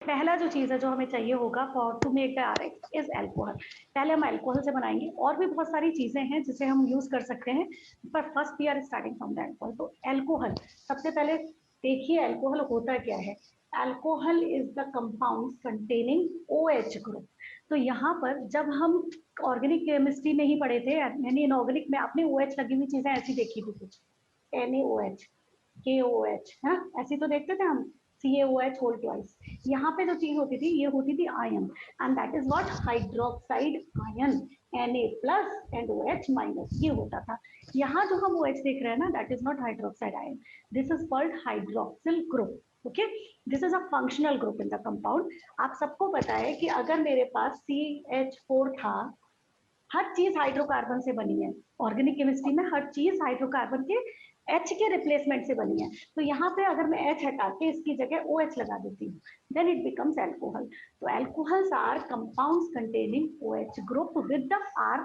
पहला जो चीज है जो हमें चाहिए होगा for to make the RX is alcohol. पहले हम एल्कोहल से बनाएंगे, और भी बहुत सारी चीजें हैं जिसे हम यूज कर सकते हैं, पर first we are starting from the alcohol. तो एल्कोहल सबसे पहले देखिए एल्कोहल होता क्या है। Alcohol is the compound containing OH group. तो यहाँ पर जब हम ऑर्गेनिक केमिस्ट्री में ही पढ़े थे, यानी इनऑर्गेनिक में आपने OH लगी हुई चीजें ऐसी देखी थी कुछ, NaOH, KOH है ना, ऐसी तो देखते थे हम, CaOH होल ट्वाइस। यहाँ पे जो चीज होती थी ये होती थी ion, and that is what hydroxide ion, Na plus and OH minus, ये होता था। यहाँ जो हम OH देख रहे हैं ना, that is not hydroxide ion, this is called hydroxyl group. Okay, this is a functional group in the compound. आप सबको पता है कि अगर मेरे पास CH4 था, हर चीज हाइड्रोकार्बन से बनी है, ऑर्गेनिक केमिस्ट्री में हर चीज हाइड्रोकार्बन के H के रिप्लेसमेंट से बनी है। तो यहाँ पे अगर मैं H हटा के इसकी जगह OH लगा देती हूँ, देन इट बिकम्स एल्कोहल। तो alcohols are compounds containing OH group with the R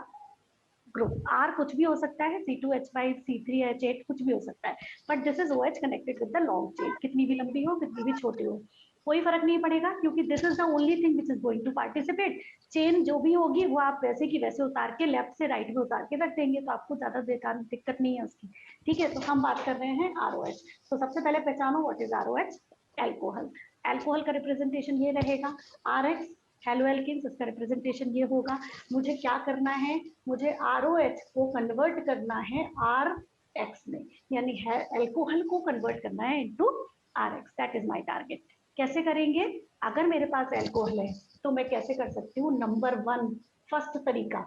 group. R कुछ भी हो सकता है, C2H5, C3H8, कुछ भी हो सकता है, but this is OH connected with the long chain, कितनी भी लंबी हो कितनी भी छोटी हो कोई फर्क नहीं पड़ेगा, क्योंकि this is the only thing which is going to participate. Chain जो भी होगी वो आप वैसे की वैसे उतार के लेफ्ट से राइट में उतार के रख देंगे, तो आपको ज्यादा दिक्कत नहीं है उसकी। ठीक है, तो हम बात कर रहे हैं ROH। तो सबसे पहले पहचानो what is ROH, alcohol. Alcohol का रिप्रेजेंटेशन ये रहेगा, RX हेलो एल्किन्स, इसका रिप्रेजेंटेशन ये होगा। मुझे क्या करना है, मुझे ROH को कन्वर्ट करना है RX में, यानी है एल्कोहल को कन्वर्ट करना है into RX, that is my target. कैसे करेंगे, अगर मेरे पास एल्कोहल है तो मैं कैसे कर सकती हूँ, नंबर 1 फर्स्ट तरीका,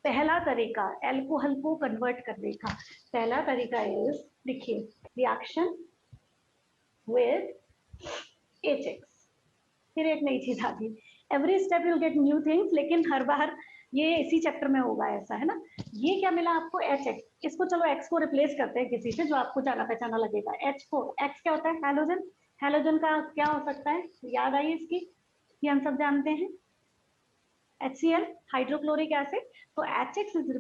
पहला तरीका एल्कोहल को कन्वर्ट करने का पहला तरीका इज, देखिए, रिएक्शन विद HX। फिर एक नई चीज आ गई, every step you get new things, लेकिन हर बार ये इसी चैप्टर में होगा ऐसा, है ना। ये क्या मिला आपको, HX। इसको चलो X को रिप्लेस करते हैं किसी से जो आपको जाना पहचाना लगेगा। H को, X क्या होता है, हैलोजन। हैलोजन का क्या हो सकता है, याद आई इसकी, ये हम सब जानते हैं, HCl, हाइड्रोक्लोरिक एसिड। तो HX is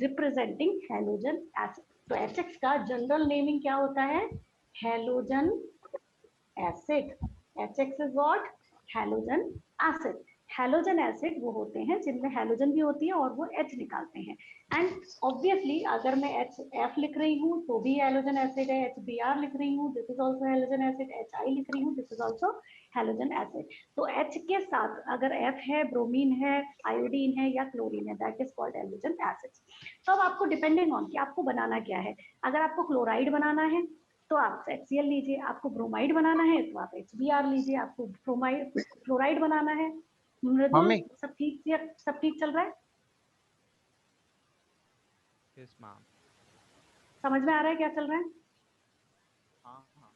representing halogen acid. तो HX का जनरल नेमिंग क्या होता है, halogen acid. HX is what, halogen acid. Halogen acid वो होते हैं जिनमें हैलोजन भी होती है और वो H निकालते हैं। एंड ऑब्वियसली अगर मैं HF लिख रही हूँ तो भी हैलोजन एसिड है, HBr लिख रही हूँ this is also halogen acid, HI लिख रही हूँ this is also halogen acid. तो H के साथ अगर F है, ब्रोमीन है, आयोडीन है या क्लोरीन है, that is called halogen acid. तो अब आपको डिपेंडिंग ऑन कि आपको बनाना क्या है, अगर आपको क्लोराइड बनाना है तो आप HCl लीजिए, आपको ब्रोमाइड बनाना है तो आप HBr लीजिए, आपको फ्लोराइड बनाना है। मृदुल, मम्मी। सब ठीक चल रहा है, यस मैम। समझ में आ रहा है क्या चल रहा है, हाँ हाँ।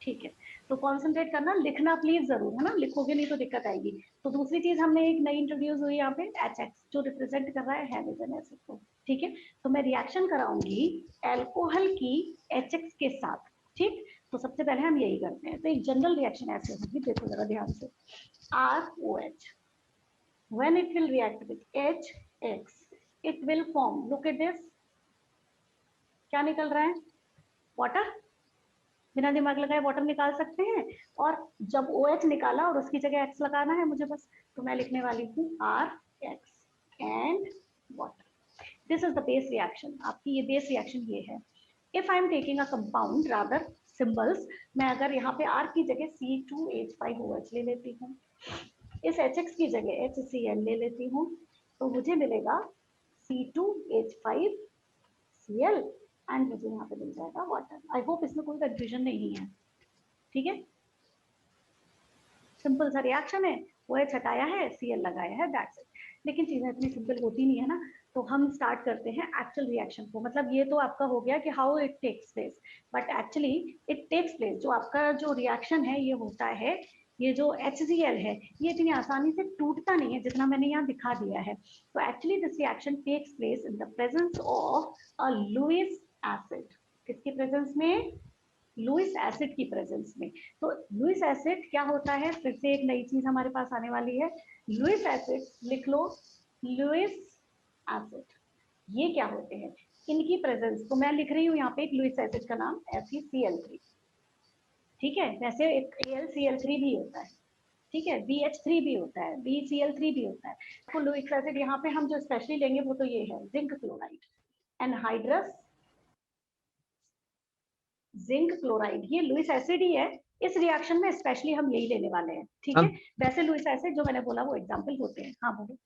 ठीक है। तो कॉन्सेंट्रेट करना, लिखना प्लीज जरूर, है ना, लिखोगे नहीं तो दिक्कत आएगी। तो दूसरी चीज हमने एक नई इंट्रोड्यूस हुई यहाँ पे, HX जो रिप्रेजेंट कर रहा है हैलोजन एसिड को। ठीक है, तो मैं रिएक्शन कराऊंगी एल्कोहल की HX के साथ। ठीक, तो सबसे पहले हम यही करते हैं। तो एक जनरल रिएक्शन ऐसे होगी, देखो जरा ध्यान से, ROH when it will react with HX it will form, look at this, क्या निकल रहा है, वाटर। बिना दिमाग लगाए वाटर निकाल सकते हैं, और जब OH निकाला और उसकी जगह X लगाना है मुझे बस, तो मैं लिखने वाली हूँ RX and water. This is the base reaction, आपकी ये बेस रिएक्शन ये है। If I am taking a compound rather symbols, मैं अगर यहाँ पे R की जगह C2H5OH ले लेती हूँ, इस HX की जगह HCl ले लेती हूँ, तो मुझे मिलेगा C2H5Cl एंड मुझे यहाँ पे मिल जाएगा वाटर। आई होप इसमें कोई कंफ्यूजन नहीं है, ठीक है, सिंपल सा रिएक्शन है, OH हटाया है, Cl लगाया है, दैट्स इट। लेकिन चीजें इतनी सिंपल होती नहीं है ना, तो हम स्टार्ट करते हैं एक्चुअल रिएक्शन को। मतलब ये तो आपका हो गया कि how it takes place, but actually it takes place, जो आपका जो रिएक्शन है ये होता है, ये जो HCl है ये इतनी आसानी से टूटता नहीं है जितना मैंने यहाँ दिखा दिया है। तो actually this reaction takes place in the presence of a Lewis acid. किसकी प्रेजेंस में, लुईस एसिड की प्रेजेंस में। तो लुईस एसिड क्या होता है, फिर से एक नई चीज हमारे पास आने वाली है, लुईस एसिड लिख लो, लुईस एसिड ये क्या होते हैं, इनकी प्रेजेंस। तो मैं लिख रही हूँ यहाँ पे एक लुईस एसिड का नाम FeCl3। ठीक है, वैसे एक AlCl3 भी होता है, ठीक है, BH3 भी होता है, BCl3 भी होता है। तो लुइक एसिड यहाँ पे हम जो स्पेशली लेंगे वो तो ये है zinc chloride, anhydrous zinc chloride, ये लुइस एसिड ही है। इस रिएक्शन में स्पेशली हम यही लेने वाले हैं, ठीक है। वैसे लुइस एसिड जो मैंने बोला वो एग्जांपल होते हैं। हाँ बोलो।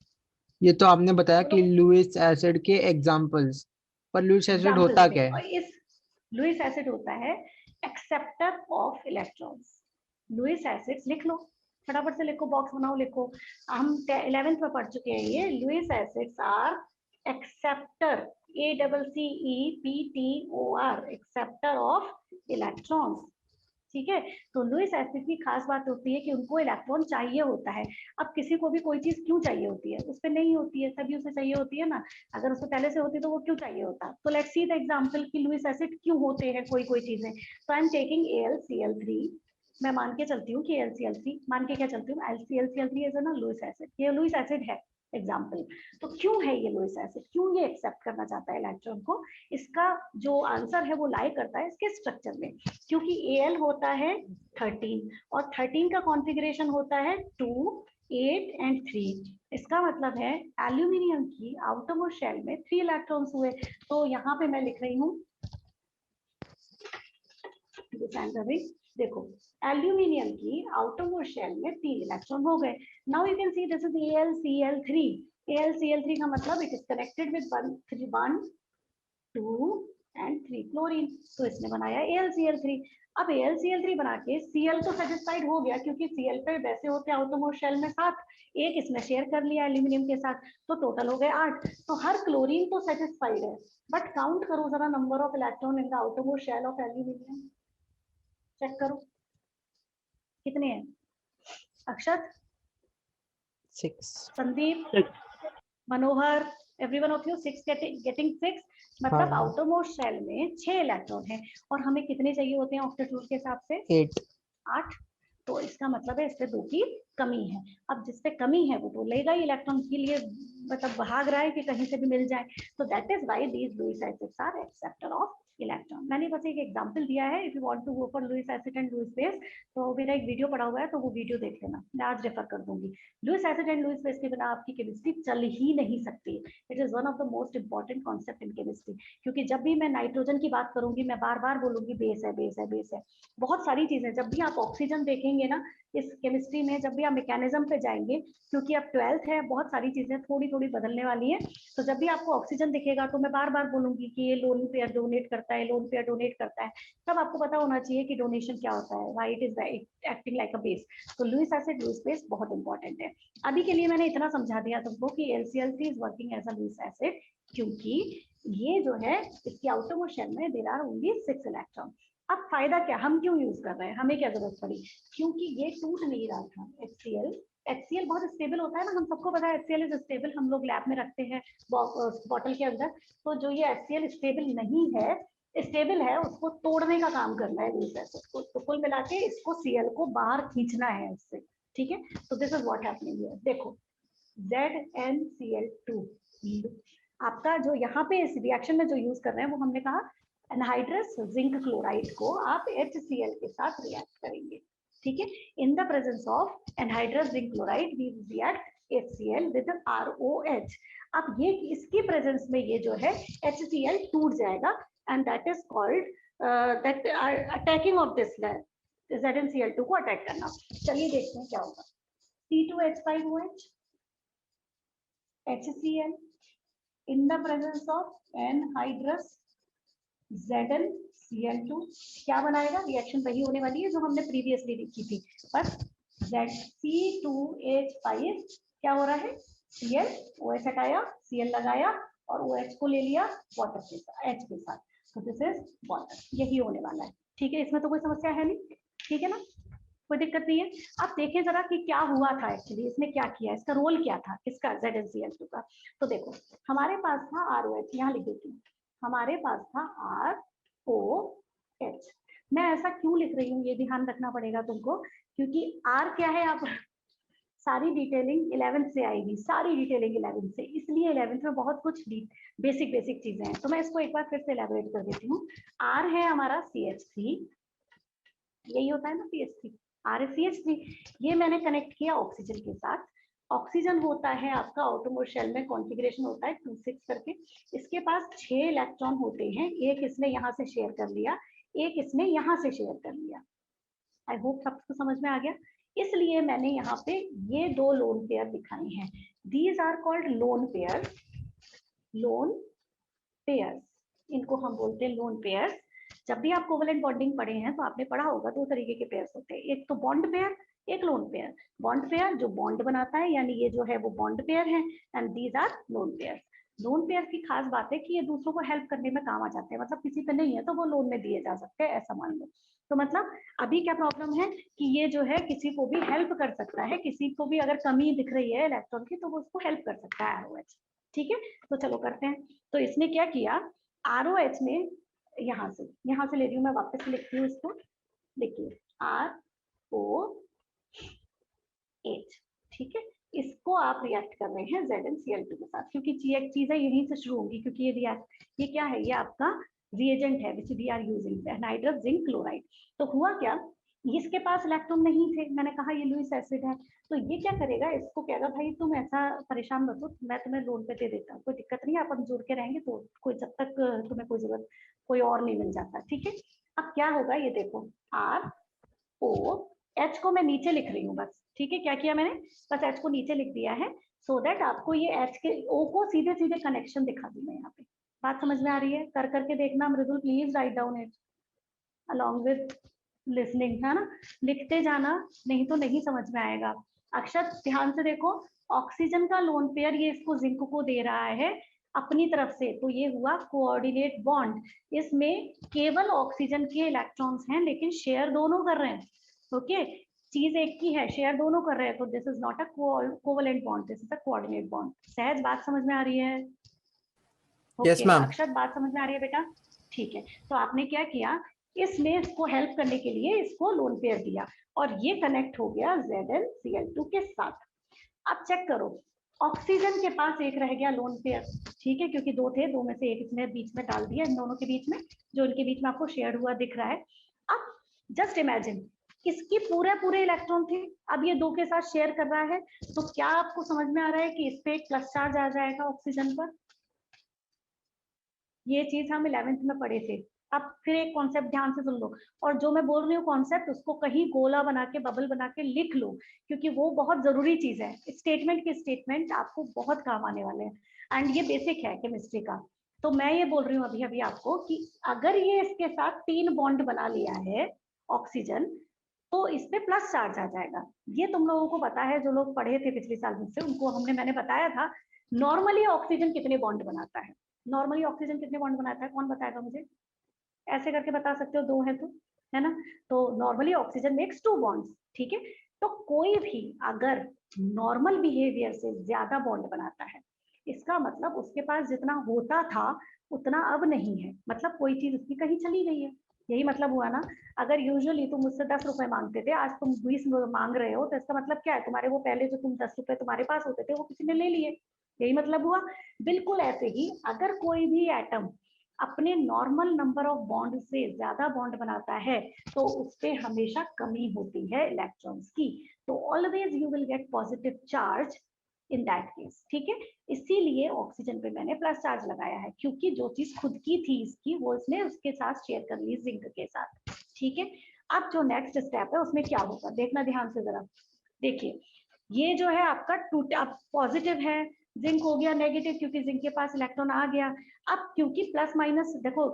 ये तो आपने बताया बोलो। कि लुइस एसिड के एग्जांपल्स, पर लुइस एसिड एग्जांपल होता थे क्या है? और इस लुइस एसिड होता है acceptor of electrons. Lewis acid लिख लो, फटाफट से लिखो, बॉक्स बनाओ, लिखो। हम 11th में पढ़ चुके हैं ये। Lewis acids are acceptor, ACCEPTOR, acceptor of electrons, ठीक है। तो लुइस एसिड की खास बात होती है कि उनको इलेक्ट्रॉन चाहिए होता है। अब किसी को भी कोई चीज क्यों चाहिए होती है, उस पर नहीं होती है, तभी उसे चाहिए होती है ना। अगर उसको पहले से होती तो वो क्यों चाहिए होता। तो लेट्स सी द एग्जांपल कि लुइस एसिड क्यों होते हैं कोई कोई चीजें। तो आई एम टेकिंग AlCl3, मैं मान के चलती हूँ कि AlCl3, मान के क्या चलती हूँ, AlCl3 इज ना लुइस एसिड, ये लुइस एसिड है एग्जाम्पल। तो क्यों है ये लुइस एसिड, क्यों ये एक्सेप्ट करना चाहता है इलेक्ट्रॉन को, इसका जो आंसर है वो लाई करता है इसके स्ट्रक्चर में। क्योंकि Al होता है 13 और 13 का कॉन्फ़िगरेशन होता है 2, 8 एंड 3। इसका मतलब है एल्यूमिनियम की आउटरमोस्ट शेल में 3 इलेक्ट्रॉन्स हुए। तो यहाँ पे मैं लिख रही हूँ, देखो एल्यूमिनियम की आउटरमोस्ट शेल में 3 इलेक्ट्रॉन हो गए। Now you can see this is AlCl3। AlCl3 का मतलब it is connected with 1, 2 and 3 chlorine. तो इसने बनाया AlCl3। अब AlCl3 बना के Cl तो सेटिस्फाइड हो गया, क्योंकि Cl पे वैसे होते हैं आउटरमोस्ट शेल में 7, एक इसमें शेयर कर लिया एल्यूमिनियम के साथ, तो टोटल हो गए 8। तो हर क्लोरीन तो सेटिस्फाइड है, बट काउंट करो जरा number of electron in the outermost shell of aluminium, check करो कितने हैं। Akshat, 6। Sandeep, Manohar, everyone of you 6 getting 6, मतलब हाँ। आउटरमोस्ट शेल में 6 इलेक्ट्रॉन है। और हमें कितने चाहिए होते हैं ऑक्टेट रूल के हिसाब से? 8। तो इसका मतलब है इस पे 2 की कमी है। अब जिस पे कमी है वो तो लेगा ही इलेक्ट्रॉन के लिए, मतलब भाग रहा है कि कहीं से भी मिल जाए। तो that is why these Lewis acids are acceptor of electron. मैंने बस एक एग्जांपल दिया है। If you want to go for Lewis acid and Lewis base, तो मेरा एक वीडियो पड़ा हुआ है, तो वो वीडियो देख लेना, मैं आज रेफर कर दूंगी। Louis acid and Lewis base के बिना आपकी केमिस्ट्री चल ही नहीं सकती। It is one of the most important concept in chemistry, क्योंकि जब भी मैं नाइट्रोजन की बात करूंगी मैं बार बार बोलूंगी बेस है, बेस है, बेस है। बहुत सारी चीजें, जब भी आप ऑक्सीजन देखेंगे ना इस केमिस्ट्री में, जब भी आप मैकेनिज्म पे जाएंगे, क्योंकि अब 12th है, बहुत सारी चीजें थोड़ी थोड़ी बदलने वाली है। तो जब भी आपको ऑक्सीजन दिखेगा तो मैं बार बार बोलूंगी कि ये लोन पेयर डोनेट करता है, लोन पेयर डोनेट करता है। तब आपको पता होना चाहिए कि डोनेशन क्या होता है, why it is acting like a base. तो लुइस एसिड लुइस बेस बहुत इंपॉर्टेंट है। अभी के लिए मैंने इतना समझा दिया तुमको कि LCl3 is working as a Lewis acid, क्योंकि ये जो है इसकी आउटरमोस्ट शेल में देयर आर ओनली 6 इलेक्ट्रॉन। अब फायदा क्या, हम क्यों यूज कर रहे हैं, हमें क्या जरूरत पड़ी, क्योंकि ये टूट नहीं रहा था। HCl बहुत स्टेबल होता है ना, हम सबको पता है HCl इज स्टेबल, हम लोग लैब में रखते हैं बॉटल के अंदर। तो जो ये HCl स्टेबल नहीं है, स्टेबल है, उसको तोड़ने का काम करना है लुइस एसिड को। तो कुल मिला के इसको Cl को बाहर खींचना है उससे, ठीक है। तो this is what happening here. देखो ZnCl2 आपका जो यहाँ पे इस रिएक्शन में जो यूज कर रहे हैं वो हमने कहा एनहाइड्रस जिंक क्लोराइड को आप HCl के साथ रिएक्ट करेंगे, ठीक है। In the presence of anhydrous zinc chloride we react HCl with ROH। अब ये इसकी प्रेजेंस में ये जो है HCl टूट जाएगा, and that is called that attacking of this ZnCl2 को अटैक करना। चलिए देखते हैं क्या होगा। C2H5OH HCl in the presence of anhydrous ZnCl2 क्या बनाएगा, रिएक्शन वही होने वाली है जो हमने प्रीवियसली लिखी थी, बस C2H5 क्या हो रहा है, Cl OH हटाया, Cl लगाया और OH को ले लिया वाटर के साथ, H के साथ। तो दिस इज वाटर, यही होने वाला है, ठीक है। इसमें तो कोई समस्या है नहीं, ठीक है ना, कोई दिक्कत नहीं है। आप देखें जरा कि क्या हुआ था एक्चुअली, इसने क्या किया, इसका रोल क्या था, इसका ZnCl2 का। तो देखो हमारे पास था ROH, यहाँ लिख देती हूँ, हमारे पास था ROH। मैं ऐसा क्यों लिख रही हूँ ये ध्यान रखना पड़ेगा तुमको, क्योंकि R क्या है, आप सारी डिटेलिंग 11th से आएगी, सारी डिटेलिंग 11th से, इसलिए 11th में बहुत कुछ बेसिक बेसिक चीजें हैं। तो मैं इसको एक बार फिर से एलैबोरेट कर देती हूँ। R है हमारा CH3, यही होता है ना CH3, RaCH3 ये मैंने कनेक्ट किया ऑक्सीजन के साथ। ऑक्सीजन होता है आपका आउटरमोस्ट शेल में, कॉन्फ़िगरेशन होता है 2,6 करके। इसके पास 6 इलेक्ट्रॉन होते हैं, एक इसने यहाँ से शेयर कर लिया, एक इसने यहाँ से शेयर कर लिया। आई होप सबको समझ में आ गया। इसलिए मैंने यहाँ पे ये 2 लोन पेयर दिखाए हैं। These are called lone pair, lone pairs, इनको हम बोलते हैं लोन पेयर्स। जब भी आप कोवेलेंट बॉन्डिंग पढ़े हैं तो आपने पढ़ा होगा 2 तरीके के पेयर्स होते हैं, एक तो बॉन्ड पेयर, एक लोन पेयर। बॉन्ड पेयर जो बॉन्ड बनाता है, यानी ये जो है वो बॉन्ड पेयर है, and these are lone pairs. Lone pair की खास बात है कि ये दूसरों को हेल्प करने में काम आ जाते हैं, मतलब किसी पे नहीं है तो वो लोन में दिए जा सकते हैं, ऐसा मान लो। तो मतलब अभी क्या प्रॉब्लम है कि ये जो है किसी को भी हेल्प कर सकता है, किसी को भी अगर कमी दिख रही है इलेक्ट्रॉन की तो वो उसको हेल्प कर सकता है ROH। ठीक है, तो चलो करते हैं। तो इसने क्या किया, ROH में यहाँ से ले रही हूँ मैं, वापस लिखती हूँ इसको, देखिए ROH, ठीक है। इसको आप रिएक्ट कर रहे हैं ZnCl2 के साथ, क्योंकि चीजें यहीं से शुरू होंगी, क्योंकि ये क्या है, ये आपका रिएजेंट है which we are using, anhydrous zinc chloride. तो हुआ क्या, इसके पास इलेक्ट्रॉन नहीं थे, मैंने कहा ये लुईस एसिड है, तो ये क्या करेगा, इसको कहेगा भाई तुम ऐसा परेशान मत हो, मैं तुम्हें लोन पे दे देता हूँ, कोई दिक्कत नहीं है, आप जुड़ के रहेंगे तो कोई, जब तक तुम्हें कोई जरूरत कोई और नहीं मिल जाता। ठीक है, अब क्या होगा ये देखो, ROH को मैं नीचे लिख रही हूँ बस, ठीक है। क्या किया मैंने, बस H को नीचे लिख दिया है, सो दैट आपको ये H के O को सीधे सीधे कनेक्शन दिखा दूं मैं यहाँ पे। बात समझ में आ रही है, कर करके देखना Mridul, please write down it along with listening, है ना, लिखते जाना, नहीं तो नहीं समझ में आएगा। अक्षत ध्यान से देखो, ऑक्सीजन का लोन पेयर ये इसको जिंक को दे रहा है अपनी तरफ से, तो ये हुआ कोऑर्डिनेट बॉन्ड। इसमें केवल ऑक्सीजन के इलेक्ट्रॉन्स हैं, लेकिन शेयर दोनों कर रहे हैं। ओके, चीज एक की है, शेयर दोनों कर रहे हैं, तो this is not a covalent bond, this is a coordinate bond. सहज बात समझ में आ रही है? Yes, ma'am. अक्षत बात समझ में आ रही है बेटा? ठीक है, तो आपने क्या किया, इसने इसको हेल्प करने के लिए इसको लोन पेयर दिया, और ये कनेक्ट हो गया ZnCl2 के साथ। अब चेक करो, ऑक्सीजन के पास एक रह गया लोन पेयर, ठीक है, क्योंकि 2 थे, 2 में से एक इसने बीच में डाल दिया, इन दोनों के बीच में, जो इनके बीच में आपको शेयर हुआ दिख रहा है। अब जस्ट इमेजिन, इसकी पूरे इलेक्ट्रॉन थे, अब ये 2 के साथ शेयर कर रहा है, तो क्या आपको समझ में आ रहा है कि इस पे एक प्लस चार्ज आ जाएगा ऑक्सीजन पर? ये चीज हम 11th में पढ़े थे। अब फिर एक कॉन्सेप्ट ध्यान से सुन लो, और जो मैं बोल रही हूँ कॉन्सेप्ट, उसको कहीं गोला बना के, बबल बना के लिख लो, क्योंकि वो बहुत जरूरी चीज है। स्टेटमेंट के स्टेटमेंट आपको बहुत काम आने वाले हैं, एंड ये बेसिक है केमिस्ट्री का। तो मैं ये बोल रही हूँ अभी आपको कि अगर ये इसके साथ 3 बॉन्ड बना लिया है ऑक्सीजन, तो इस पे प्लस चार्ज आ जाएगा। ये तुम लोगों को पता है, जो लोग पढ़े थे पिछले साल मुझसे, उनको मैंने बताया था नॉर्मली ऑक्सीजन कितने बॉन्ड बनाता है। नॉर्मली ऑक्सीजन कितने बॉन्ड बनाता है, कौन बताएगा मुझे? ऐसे करके बता सकते हो, 2 है तो, है ना। तो नॉर्मली ऑक्सीजन मेक्स 2 बॉन्ड्स, ठीक है। तो कोई भी अगर नॉर्मल बिहेवियर से ज्यादा बॉन्ड बनाता है, इसका मतलब उसके पास जितना होता था उतना अब नहीं है, मतलब कोई चीज उसकी कहीं चली गई है। यही मतलब हुआ ना। अगर यूजुअली तुम मुझसे 10 रुपए मांगते थे, आज तुम 20 मांग रहे हो, तो इसका मतलब क्या है, तुम्हारे वो पहले जो तुम 10 रुपए तुम्हारे पास होते थे वो किसी ने ले लिए, यही मतलब हुआ। बिल्कुल ऐसे ही अगर कोई भी एटम अपने नॉर्मल नंबर ऑफ बॉन्ड से ज्यादा बॉन्ड बनाता है, तो उस पे हमेशा कमी होती है इलेक्ट्रॉन्स की, तो always you will get positive charge in that case, ठीक है। इसीलिए ऑक्सीजन पे मैंने प्लस चार्ज लगाया है, क्योंकि जो चीज खुद की थी इसकी, वो इसने उसके साथ शेयर कर ली जिंक के साथ, ठीक है। अब जो नेक्स्ट स्टेप है उसमें क्या होगा, देखना ध्यान से जरा। देखिए, ये जो है आपका पॉजिटिव है, जिंक हो गया नेगेटिव, क्योंकि जिंक के पास इलेक्ट्रॉन आ गया। अब क्योंकि प्लस माइनस, देखो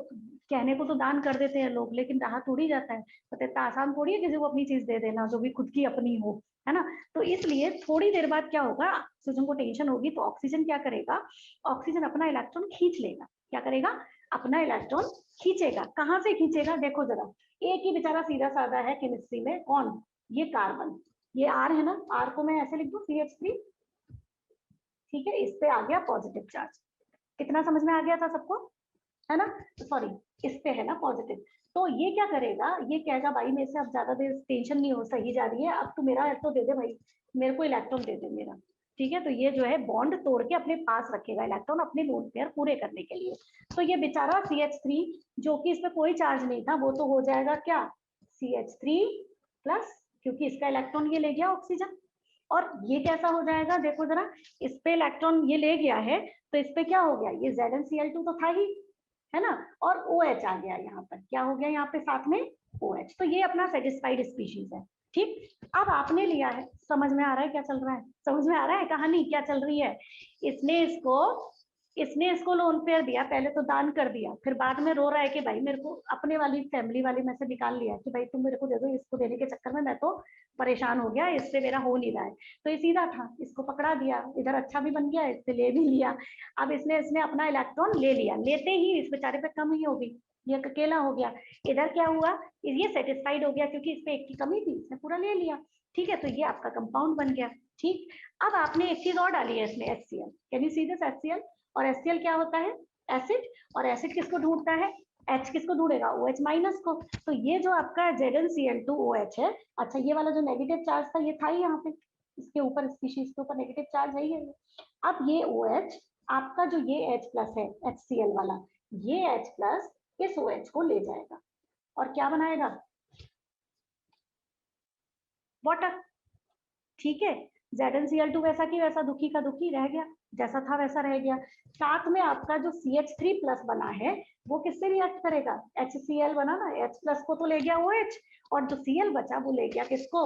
कहने को तो दान कर देते हैं लोग, लेकिन रहा थोड़ी जाता है, पता इतना आसान थोड़ी है किसी को अपनी चीज दे देना जो भी खुद की अपनी हो, है ना। तो इसलिए थोड़ी देर बाद क्या होगा, ऑक्सीजन को टेंशन होगी, तो ऑक्सीजन क्या करेगा, ऑक्सीजन अपना इलेक्ट्रॉन खींच लेगा। क्या करेगा, अपना इलेक्ट्रॉन खींचेगा। कहाँ से खींचेगा, देखो जरा, एक ही बेचारा सीधा साधा है केमिस्ट्री में, कौन, ये कार्बन, ये R है ना, R को मैं ऐसे लिख दूं CH3, ठीक है, इस पे आ गया पॉजिटिव चार्ज। कितना समझ में आ गया था सबको, है ना। सॉरी, इस पे है ना पॉजिटिव, तो ये क्या करेगा, ये कहेगा भाई मेरे से अब ज्यादा देर टेंशन नहीं हो सही जा रही है, अब तू मेरा तो दे दे भाई, मेरे को इलेक्ट्रॉन दे दे मेरा, ठीक है। तो ये जो है बॉन्ड तोड़ के अपने पास रखेगा इलेक्ट्रॉन अपने लोन पेयर पूरे करने के लिए। तो ये बेचारा CH3 जो कि इसमें कोई चार्ज नहीं था, वो तो हो जाएगा क्या, CH3 प्लस क्योंकि इसका इलेक्ट्रॉन ये ले गया ऑक्सीजन, और ये कैसा हो जाएगा, देखो जरा, इस पे इलेक्ट्रॉन ये ले गया है, तो इस पे क्या हो गया, ये ZnCl2 तो था ही, है ना, और OH आ गया यहाँ पर, क्या हो गया यहाँ पे साथ में OH, तो ये अपना सेटिस्फाइड स्पीशीज है। ठीक, अब आपने लिया है, समझ में आ रहा है क्या चल रहा है, समझ में आ रहा है कहानी क्या चल रही है। इसने इसको लोन पेयर दिया, पहले तो दान कर दिया, फिर बाद में रो रहा है कि भाई मेरे को अपने वाली फैमिली वाली में से निकाल लिया कि भाई तुम मेरे को दे दो, इसको देने के चक्कर में मैं तो परेशान हो गया, इससे मेरा हो नहीं रहा है। तो ये सीधा था, इसको पकड़ा दिया, इधर अच्छा भी बन गया, इससे ले भी लिया। अब इसने अपना इलेक्ट्रॉन ले लिया, लेते ही इस बेचारे पे कम ही हो गई, ये अकेला हो गया। इधर क्या हुआ, ये सेटिस्फाइड हो गया क्योंकि इस पे एक की कमी थी, इसने पूरा ले लिया। ठीक है, तो ये आपका कंपाउंड बन गया। ठीक, अब आपने एक चीज और डाली है इसमें, HCl। Can you see this, HCl? और HCl क्या होता है, एसिड, और एसिड किसको ढूंढता है, H किसको ढूंढेगा, OH माइनस को। तो ये जो आपका ZnCl2OH है, अच्छा ये वाला जो नेगेटिव चार्ज था ये था ही यहाँ पे, इसके ऊपर, स्पीशीज के ऊपर नेगेटिव चार्ज है ही। अब ये OH आपका जो ये H प्लस है HCl वाला, ये H प्लस इस OH को ले जाएगा और क्या बनाएगा, वाटर। ठीक है, ZnCl2 वैसा की वैसा, दुखी का दुखी रह गया, जैसा था वैसा रह गया। साथ में आपका जो CH3 प्लस बना है वो किससे रिएक्ट करेगा, HCl बना ना, H प्लस को तो ले गया OH, और जो Cl बचा वो ले गया किसको,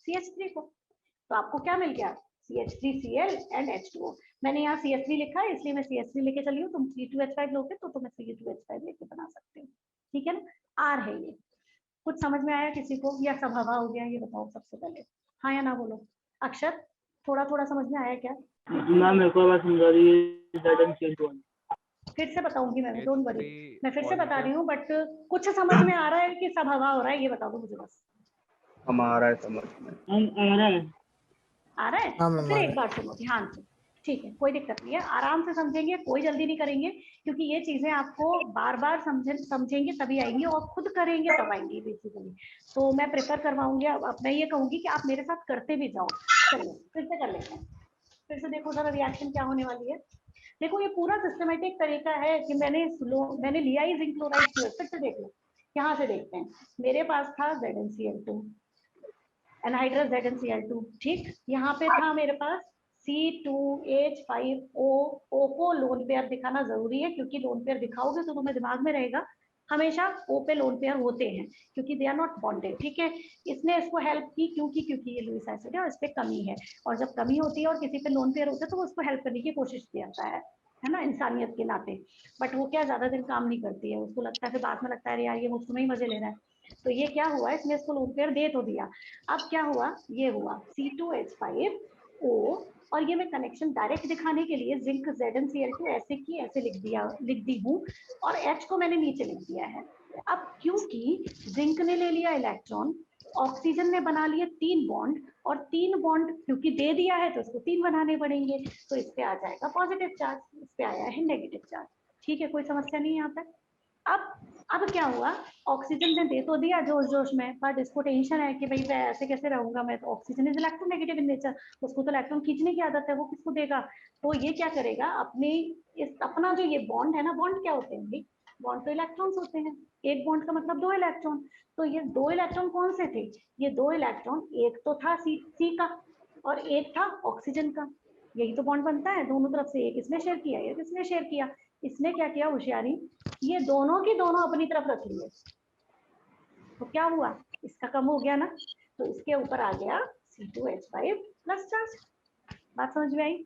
CH3 को। तो आपको क्या मिल गया, CH3Cl एंड H2O। मैंने यहाँ CH3 लिखा है इसलिए मैं CH3 लेके चली हूँ, तुम C2H5 लोगे तो तुम्हें C2H5 लेके बना सकते हो। ठीक है ना, R है ये। कुछ समझ में आया किसी को, या सब हवा हो गया, ये बताओ सबसे पहले, हाँ या ना बोलो। अक्षर, थोड़ा थोड़ा समझ में आया क्या? मैम मेरे को बस समझा रही है ZnCl2। फिर से बताऊंगी मैं, डोंट वरी, H3 मैं फिर से बता रही positive। हूँ, बट कुछ समझ में आ रहा है कि सब हवा हो रहा है, ये बता दो मुझे बस। हमारा है समझ में, आ रहा है। आ रहा है? हाँ तो मैम, फिर आ एक रहा बार सुनो ध्यान से, ठीक है, कोई दिक्कत नहीं है, आराम से समझेंगे, कोई जल्दी नहीं करेंगे, क्योंकि ये चीजें आपको बार बार समझेंगे तभी आएंगी, और खुद करेंगे तब आएंगी बेसिकली। तो मैं प्रेफर करवाऊंगी, अब मैं ये कहूंगी कि आप मेरे साथ करते भी जाओ। चलिए फिर से कर लेते हैं, फिर से देखो जरा रिएक्शन क्या होने वाली है। देखो ये पूरा सिस्टमेटिक तरीका है कि मैंने लिया ही जिंक क्लोराइड फ्यूल। फिर से देख लो, यहाँ से देखते हैं, मेरे पास था ZnCl2, एनहाइड्रस ZnCl2। ठीक, यहाँ पे था मेरे पास C2H5O। O को लोन पेयर दिखाना जरूरी है, क्योंकि लोन पेयर दिखाओगे तो तुम्हें दिमाग में रहेगा हमेशा O पे लोन पेयर होते हैं, क्योंकि दे आर नॉट बॉन्डेड। ठीक है, इसने इसको हेल्प की क्योंकि ये लुईस एसिड है और इस पे कमी है, और जब कमी होती है और किसी पे लोन पेयर होता है तो वो उसको हेल्प करने की कोशिश किया है ना, इंसानियत के नाते। बट वो क्या ज्यादा दिन काम नहीं करती है, उसको लगता है, फिर बाद में लगता है यार ये मुझसे नहीं मजे ले रहा है। तो ये क्या हुआ, इसने इसको लोन पेयर दे तो दिया। अब क्या हुआ, ये हुआ C2H5O, और ये मैं कनेक्शन डायरेक्ट दिखाने के लिए जिंक ZnCl2 ऐसे की ऐसे लिख दी हूँ, और H को मैंने नीचे लिख दिया है। अब क्योंकि जिंक ने ले लिया इलेक्ट्रॉन, ऑक्सीजन ने बना लिए 3 बॉन्ड, और 3 बॉन्ड क्योंकि दे दिया है तो इसको 3 बनाने पड़ेंगे, तो इस पे आ जाएगा पॉजिटिव चार्ज, इस पे आया है नेगेटिव चार्ज। ठीक है, कोई समस्या नहीं है यहाँ पर। अब क्या हुआ, ऑक्सीजन ने दे तो दिया जोश जोश में, बट इसको टेंशन है कि भाई मैं ऐसे कैसे रहूंगा, मैं तो oxygen is electronegative in nature, उसको तो इलेक्ट्रॉन खींचने की आदत है, वो किसको देगा। तो ये क्या करेगा, अपना जो ये बॉन्ड है ना, बॉन्ड क्या होते हैं, बॉन्ड तो इलेक्ट्रॉन्स होते हैं, एक बॉन्ड का मतलब 2 इलेक्ट्रॉन। तो ये 2 इलेक्ट्रॉन कौन से थे, ये 2 इलेक्ट्रॉन, एक तो था C का और एक था ऑक्सीजन का, यही तो बॉन्ड बनता है दोनों तरफ से, एक इसने शेयर किया, एक इसने शेयर किया। इसने क्या किया होशियारी, ये दोनों की दोनों अपनी तरफ रख लिए, तो क्या हुआ, इसका कम हो गया ना, तो इसके ऊपर आ गया C2H5 प्लस चार्ज। बात समझ में आई,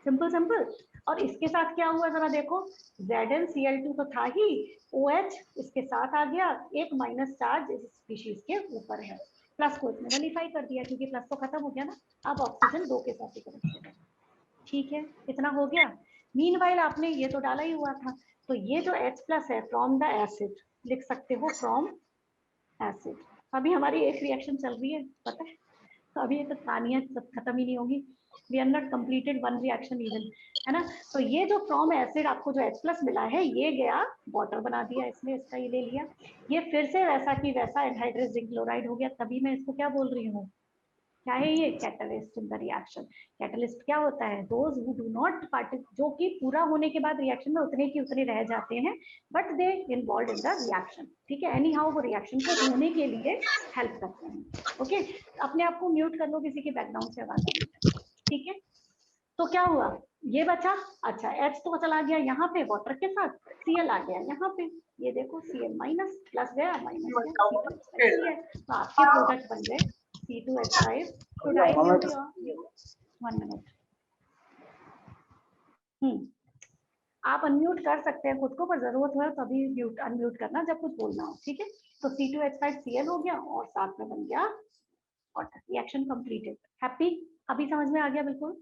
सिंपल सिंपल। और इसके साथ क्या हुआ जरा देखो, ZnCl2 तो था ही, OH इसके साथ आ गया, एक माइनस चार्ज इस स्पीशीज के ऊपर है, प्लस को इसने नलीफाई कर दिया क्योंकि प्लस तो खत्म हो गया ना, अब ऑक्सीजन 2 के साथ ही कनेक्टेड है। ठीक है, इतना हो गया। मीनवाइल आपने ये तो डाला ही हुआ था, तो ये जो H प्लस है फ्रॉम द एसिड, लिख सकते हो फ्रॉम एसिड। अभी हमारी एक रिएक्शन चल रही है पता है, तो अभी ये तो कहानियां सब खत्म ही नहीं होगी, we are not completed one reaction even, है ना। तो ये जो फ्रॉम एसिड आपको जो H प्लस मिला है, ये गया वाटर बना दिया इसने, इसका ये ले लिया, ये फिर से वैसा की वैसा एनहाइड्रस जिंक क्लोराइड हो गया, तभी मैं इसको क्या बोल रही हूँ, क्या है ये? Catalyst in the reaction. Catalyst क्या होता है? दोज हु डू नॉट जो कि पूरा होने के बाद रिएक्शन में उतने की उतने रह जाते हैं, but they involve in the reaction. ठीक है, एनी हाउ वो रिएक्शन को होने के लिए हेल्प करते हैं। ओके, अपने आप को म्यूट कर लो, किसी के बैकग्राउंड से आवाज आ रही है। ठीक है, तो क्या हुआ? ये बचा। अच्छा, H तो चला गया यहाँ पे वाटर के साथ, Cl आ गया यहाँ पे। ये देखो Cl माइनस प्लस गया, माइनस गया, C2H5 तो आपके प्रोडक्ट बन गए C2H5। Should I mute you? 1 minute। आप अनम्यूट कर सकते हैं खुद को, पर जरूरत हो तभी म्यूट अनम्यूट करना जब कुछ बोलना हो। ठीक है, तो C2H5Cl हो गया और साथ में बन गया वाटर। Reaction completed. हैप्पी? अभी समझ में आ गया बिल्कुल?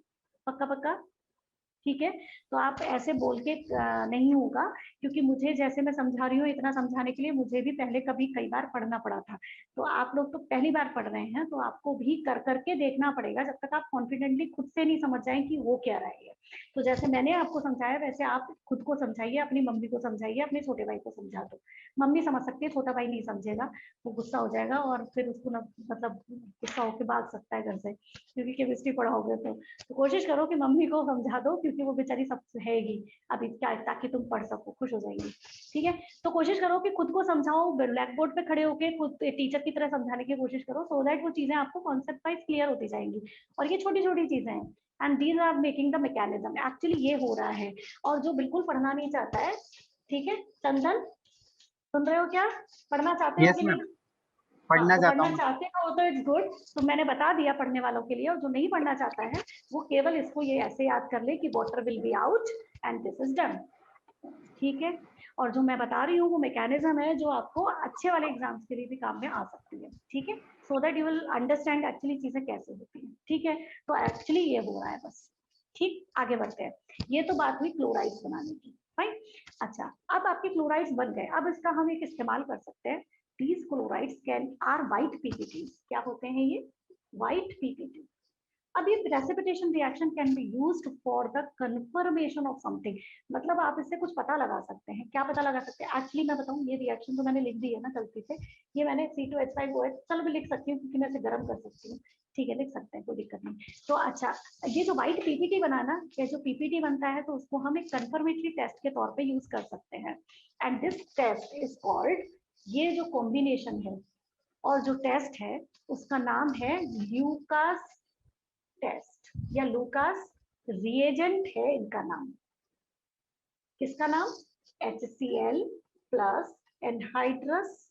पक्का पक्का? ठीक है, तो आप ऐसे बोल के नहीं होगा, क्योंकि मुझे जैसे मैं समझा रही हूँ इतना समझाने के लिए मुझे भी पहले कई बार पढ़ना पड़ा था। तो आप लोग तो पहली बार पढ़ रहे हैं, तो आपको भी कर करके देखना पड़ेगा जब तक आप कॉन्फिडेंटली खुद से नहीं समझ जाएं कि वो क्या रहा है। तो जैसे मैंने आपको समझाया वैसे आप खुद को समझाइए, अपनी मम्मी को समझाइए, अपने छोटे भाई को समझा दो। मम्मी समझ सकती है, छोटा भाई नहीं समझेगा, वो गुस्सा हो जाएगा और फिर उसको मतलब गुस्सा होकर भाग सकता है घर से, क्योंकि केमिस्ट्री पढ़ाओगे तो कोशिश करो कि मम्मी को समझा दो, क्योंकि वो बेचारी सब हैगी अभी क्या, ताकि तुम पढ़ सको, खुश हो जाएंगी। ठीक है, तो कोशिश करो कि खुद को समझाओ, ब्लैक बोर्ड पे खड़े होकर खुद टीचर की तरह समझाने की कोशिश करो, सो दैट वो चीजें आपको कॉन्सेप्ट वाइज क्लियर होती जाएंगी। और ये छोटी छोटी चीजें हैं, and these are making the mechanism. Actually ये हो रहा है, और जो बिल्कुल पढ़ना नहीं चाहता है, ठीक है चंदन, सुन रहे हो क्या? पढ़ना चाहते हो Yes, कि ma'am. नहीं? पढ़ना तो चाहता पढ़ना हूँ। चाहते हो तो इट्स गुड, तो मैंने बता दिया पढ़ने वालों के लिए। और जो नहीं पढ़ना चाहता है वो केवल इसको ये ऐसे याद कर ले कि water will be out and this is done. ठीक है, और जो मैं बता रही हूँ वो मैकेनिज्म है जो आपको अच्छे वाले एग्जाम्स के लिए भी काम में आ सकती है। ठीक है, so that you will understand actually चीजें कैसे होती हैं। ठीक है, तो एक्चुअली ये हो रहा है बस। ठीक, आगे बढ़ते हैं। ये तो बात हुई क्लोराइड्स बनाने की, राइट? अच्छा, अब आपके क्लोराइड्स बन गए, अब इसका हम एक इस्तेमाल कर सकते हैं। These chlorides are white PPTs। क्या होते हैं ये? White PPT। अब ये precipitation reaction can be used for the confirmation of something। मतलब आप इससे कुछ पता लगा सकते हैं। क्या पता लगा सकते हैं? एक्चुअली मैं बताऊं, ये रिएक्शन तो मैंने लिख दी है ना गलती से, ये मैंने C2H5OH, चलो मैं लिख सकती हूँ क्योंकि मैं इसे गर्म कर सकती हूँ। ठीक है, लिख सकते हैं, कोई दिक्कत नहीं। तो अच्छा, ये जो व्हाइट पीपीटी बनाना, ये जो पीपीटी बनता है, तो उसको हम एक कंफर्मेटरी टेस्ट के तौर पे यूज कर सकते हैं। And this test is called, ये जो कॉम्बिनेशन है और जो टेस्ट है उसका नाम है ल्यूकास टेस्ट या लूकास रिएजेंट है इनका नाम। किसका नाम? HCl plus anhydrous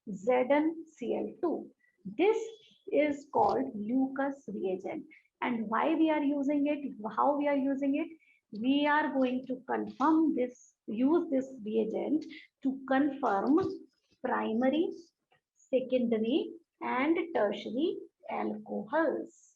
ZnCl2। This is called Lucas reagent. And why we are using it, how we are using it, we are going to confirm this, use this reagent to confirm primary, secondary and tertiary alcohols।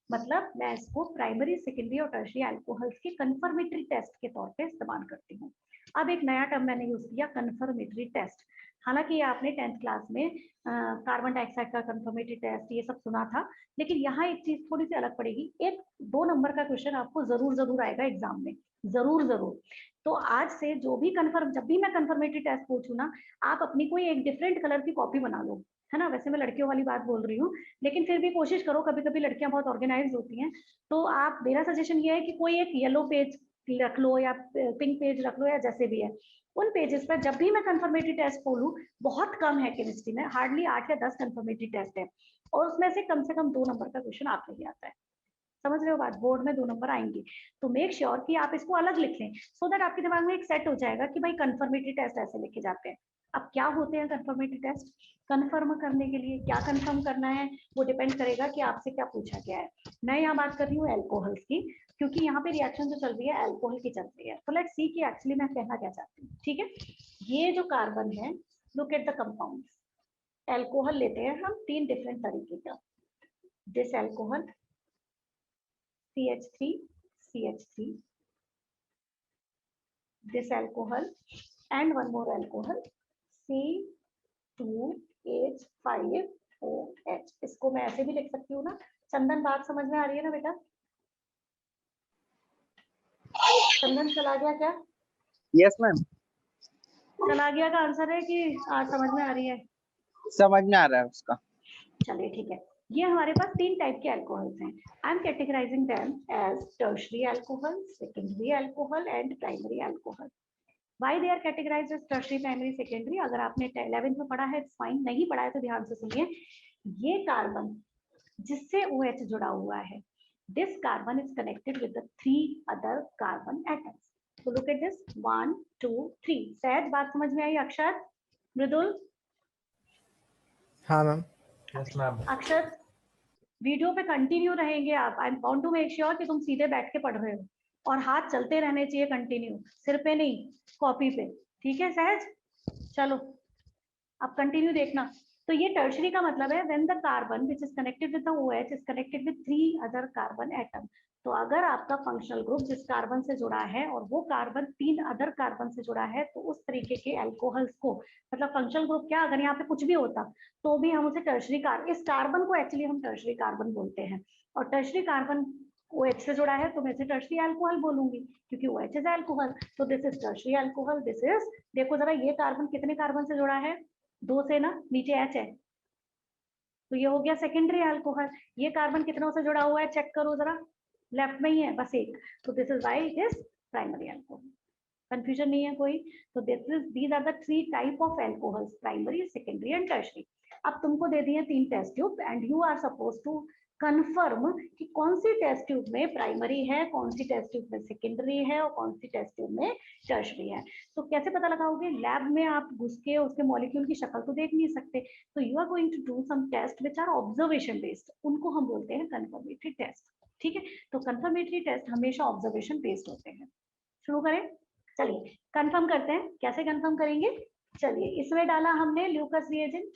मतलब मैं इसको primary, secondary और tertiary alcohols के confirmatory test के तौर पे इस्तेमाल करती हूँ। अब एक नया टर्म मैंने यूज किया, कंफर्मेटरी टेस्ट। हालांकि ये आपने 10th क्लास में कार्बन डाइऑक्साइड का कंफर्मेटरी टेस्ट ये सब सुना था, लेकिन यहाँ एक चीज थोड़ी सी अलग पड़ेगी। एक 2 नंबर का क्वेश्चन आपको जरूर आएगा एग्जाम में, जरूर। तो आज से जो भी कंफर्म, जब भी मैं कंफर्मेटरी टेस्ट पूछूं ना, आप अपनी कोई एक डिफरेंट कलर की कॉपी बना लो, है ना। वैसे मैं लड़कियों वाली बात बोल रही हूँ, लेकिन फिर भी कोशिश करो, कभी कभी लड़कियां बहुत ऑर्गेनाइज होती हैं, तो आप, मेरा सजेशन ये है कि कोई एक येलो पेज रख लो या पिंक पेज रख लो या जैसे भी है, उन पेजेस पर जब भी मैं कंफर्मेटरी टेस्ट खोलूं, बहुत कम है केमिस्ट्री में, हार्डली 8 या 10 कंफर्मेटरी टेस्ट है, और उसमें से कम 2 नंबर का क्वेश्चन आपके लिए आता है। समझ रहे हो बात? बोर्ड में 2 नंबर आएंगे, तो मेक श्योर कि आप इसको अलग लिख लें, सो दैट आपके दिमाग में एक सेट हो जाएगा कि भाई कंफर्मेटरी टेस्ट ऐसे लिखे जाते हैं। अब क्या होते हैं कंफर्मेटरी टेस्ट? कंफर्म करने के लिए क्या कंफर्म करना है वो डिपेंड करेगा कि आपसे क्या पूछा गया है। मैं यहाँ बात कर रही हूँ अल्कोहल्स की, क्योंकि यहाँ पे रिएक्शन जो चल रही है अल्कोहल की चल रही है। तो लेट्स सी कि एक्चुअली मैं कहना क्या चाहती हूँ। ठीक है, ये जो कार्बन है, look at the compound. Alcohol लेते हैं हम 3 डिफरेंट तरीके का, this alcohol CH3, this alcohol and one more alcohol C2H5OH। इसको मैं ऐसे भी लिख सकती हूँ ना। चंदन, बात समझ में आ रही है ना बेटा? चंदन चला गया क्या? यस मैम, चला गया का आंसर है कि समझ में आ रही है? समझ में आ रहा है उसका। चलिए ठीक है, ये हमारे पास 3 टाइप के अल्कोहल्स हैं. I am categorising them as tertiary alcohol, secondary alcohol and primary alcohol. Why they are categorised as tertiary, primary, secondary? अगर आपने 11th में पढ़ा है फाइन, नहीं पढ़ा है तो ध्यान से सुनिए. ये कार्बन जिससे OH जुड़ा हुआ है, this carbon is connected with the 3 other carbon atoms. So look at this, 1 2 3. सहज बात समझ में आई? अक्षर, मृदुल, हाँ ma'am. Yes ma'am. Akshar video पे कंटिन्यू रहेंगे आप. I want to make sure कि तुम सीधे बैठ के पढ़ रहे हो और हाथ चलते रहने चाहिए कंटिन्यू, सिर पे नहीं, कॉपी पे. ठीक है सहज? चलो अब कंटिन्यू देखना. तो ये टर्शरी का मतलब है when the carbon which is connected with the OH is connected with 3 other carbon atom. तो अगर आपका फंक्शनल ग्रुप जिस कार्बन से जुड़ा है और वो कार्बन 3 अदर कार्बन से जुड़ा है, तो उस तरीके के अल्कोहल्स को, मतलब फंक्शनल ग्रुप क्या, अगर यहाँ पे कुछ भी होता तो भी हम उसे टर्शरी कार्बन, इस कार्बन को एक्चुअली हम टर्शरी कार्बन बोलते हैं. और टर्शरी कार्बन OH से जुड़ा है तो मैं इसे टर्शरी अल्कोहल बोलूंगी क्योंकि OH इज अल्कोहल. तो this is tertiary alcohol. This is, देखो जरा ये कार्बन कितने कार्बन से जुड़ा है? 2 से ना, नीचे H है तो ये हो गया सेकेंडरी अल्कोहल. ये कार्बन कितनों से जुड़ा हुआ है चेक करो जरा, लेफ्ट में ही है बस एक. तो this is why it is primary alcohol. Confusion नहीं है कोई? तो these are the 3 type of alcohols, primary, secondary and tertiary. अब तुमको दे दिए 3 test tube and you are suppose to confirm कि कौन सी टेस्ट ट्यूब में प्राइमरी है, कौन सी टेस्ट ट्यूब में सेकेंडरी है और कौन सी टेस्ट ट्यूब में टर्शरी है. तो कैसे पता लगाओगे? लैब में आप घुस के उसके मॉलिक्यूल की शक्ल तो देख नहीं सकते. तो you are going to do some test which are observation based, उनको हम बोलते हैं कंफर्मेटरी टेस्ट. ठीक है, तो कंफर्मेटरी टेस्ट हमेशा ऑब्जर्वेशन बेस्ड होते हैं. शुरू करें? चलिए कंफर्म करते हैं. कैसे कंफर्म करेंगे? चलिए, इसमें डाला हमने ल्यूकस रिएजेंट.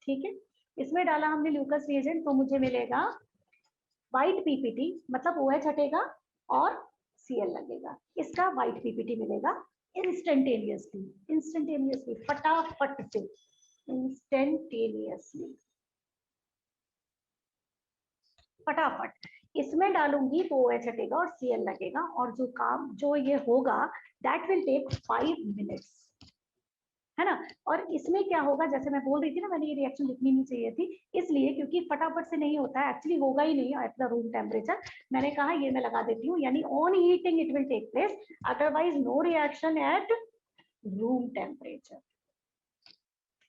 ठीक है, इसमें डाला हमने ल्यूकस रिएजेंट तो मुझे मिलेगा व्हाइट पीपीटी, मतलब OH हटेगा और Cl लगेगा. इसका व्हाइट पीपीटी मिलेगा इंस्टेंटेनियसली, इंस्टेंटेनियसली, फटाफट से, इंस्टेंटेनियसली, फटाफट. इसमें डालूंगी तो OH हटेगा और Cl लगेगा और जो काम जो ये होगा दैट विल टेक 5 मिनट्स, है ना. और इसमें क्या होगा, जैसे मैं बोल रही थी ना, मैंने ये रिएक्शन लिखनी नहीं चाहिए थी इसलिए क्योंकि फटाफट से नहीं होता है, एक्चुअली होगा ही नहीं एट द रूम टेम्परेचर. मैंने कहा ये मैं लगा देती हूँ, यानी on heating it will take place, otherwise no reaction at room temperature.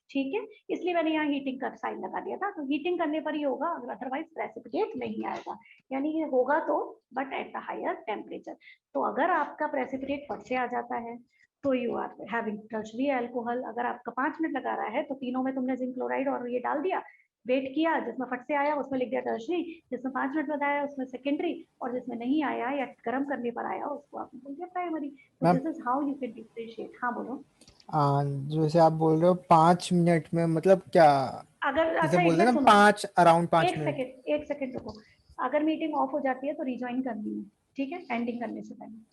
ठीक है, इसलिए मैंने यहाँ हीटिंग का साइन लगा दिया था. तो हीटिंग करने पर ही होगा, अदरवाइज प्रेसिपिटेट नहीं आएगा, यानी ये होगा तो but at the higher temperature. तो अगर आपका प्रेसिपिटेट फट से आ जाता है तो you are having tertiary alcohol. अगर आपका 5 मिनट लगा रहा है तो तीनों में तुमने जिंक क्लोराइड और ये डाल दिया, वेट किया, जिसमें फट से आया उसमें लिख दिया टर्शरी, जिसमें 5 मिनट लगाया उसमें सेकेंडरी, और जिसमें नहीं आया या गर्म करने पर आया उसको आपने बोल दिया प्राइमरी. तो this is how you can differentiate. हाँ बोलो. जैसे आप बोल रहे हो 5 मिनट में, मतलब क्या? अगर जैसे अच्छा बोल एक रहे मिनट ना सुनो, 5 अराउंड 5 एक मिनट. सेकंड, एक सेकंड रुको. अगर मीटिंग ऑफ हो जाती है तो रिज्वाइन करनी है. ठीक है, एंडिंग करने से पहले.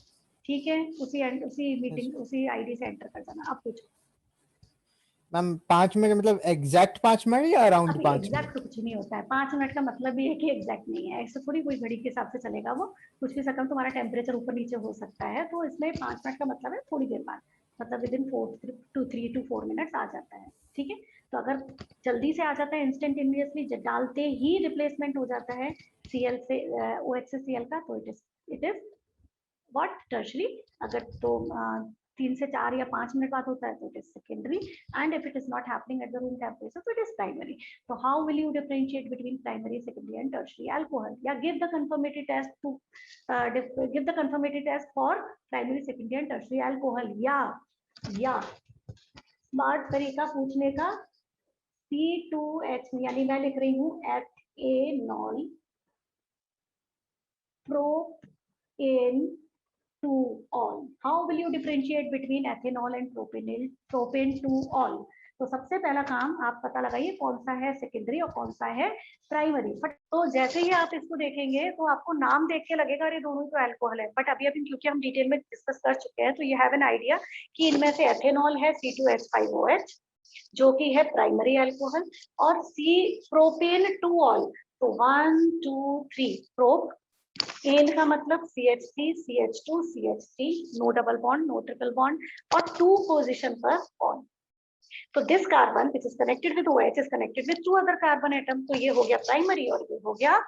ठीक है, उसी मीटिंग उसी आईडी से एंटर कर जाना. अब पूछो. मैम 5 मिनट मतलब एग्जैक्ट 5 मिनट या अराउंड अभी 5 एग्जैक्ट मिनट? कुछ नहीं होता है. 5 मिनट का मतलब ये है कि एग्जैक्ट नहीं है, ऐसे थोड़ी कोई घड़ी के हिसाब से चलेगा वो. कुछ भी सकम तुम्हारा टेम्परेचर ऊपर नीचे हो सकता है, तो इसमें 5 मिनट का मतलब है थोड़ी देर बाद, मतलब विद इन 3 to 4 मिनट्स आ जाता है. ठीक है, तो अगर जल्दी से आ जाता है इंस्टेंटेनियसली, डालते ही रिप्लेसमेंट हो जाता है Cl से OH से Cl का, तो इट इज व्हाट टर्शरी. अगर तो 3 से 4 या 5 मिनट बाद होता है तो it is secondary, and if it is not happening at the room temperature तो इट इज प्राइमरी. तो how will you differentiate between primary, secondary and tertiary alcohol? या give the confirmatory test to give the confirmatory test for primary, secondary and tertiary alcohol. या smart तरीका पूछने का, C2H, यानी मैं लिख रही हूँ ethanol, propane to all. How will you differentiate between ethanol and propane to all? तो सबसे पहला काम आप पता लगाइए कौन सा है सेकेंडरी और कौन सा है प्राइमरी. बट तो जैसे ही आप इसको देखेंगे तो आपको नाम देख के लगेगा ये दोनों तो अल्कोहल है, बट अभी क्योंकि हम डिटेल में डिस्कस कर चुके हैं तो ये हैव एन आइडिया कि इनमें से एथेनॉल है C2H5OH जो कि है प्राइमरी अल्कोहल, और प्रोपेन टू ऑल, तो 1 2 3 प्रोप, एन का मतलब CH3 CH2 CH3, no double bond no triple bond और 2 पोजीशन पर बॉन्ड. तो this carbon which is connected with OH is connected with 2 other carbon atom, तो ये हो गया प्राइमरी और ये हो गया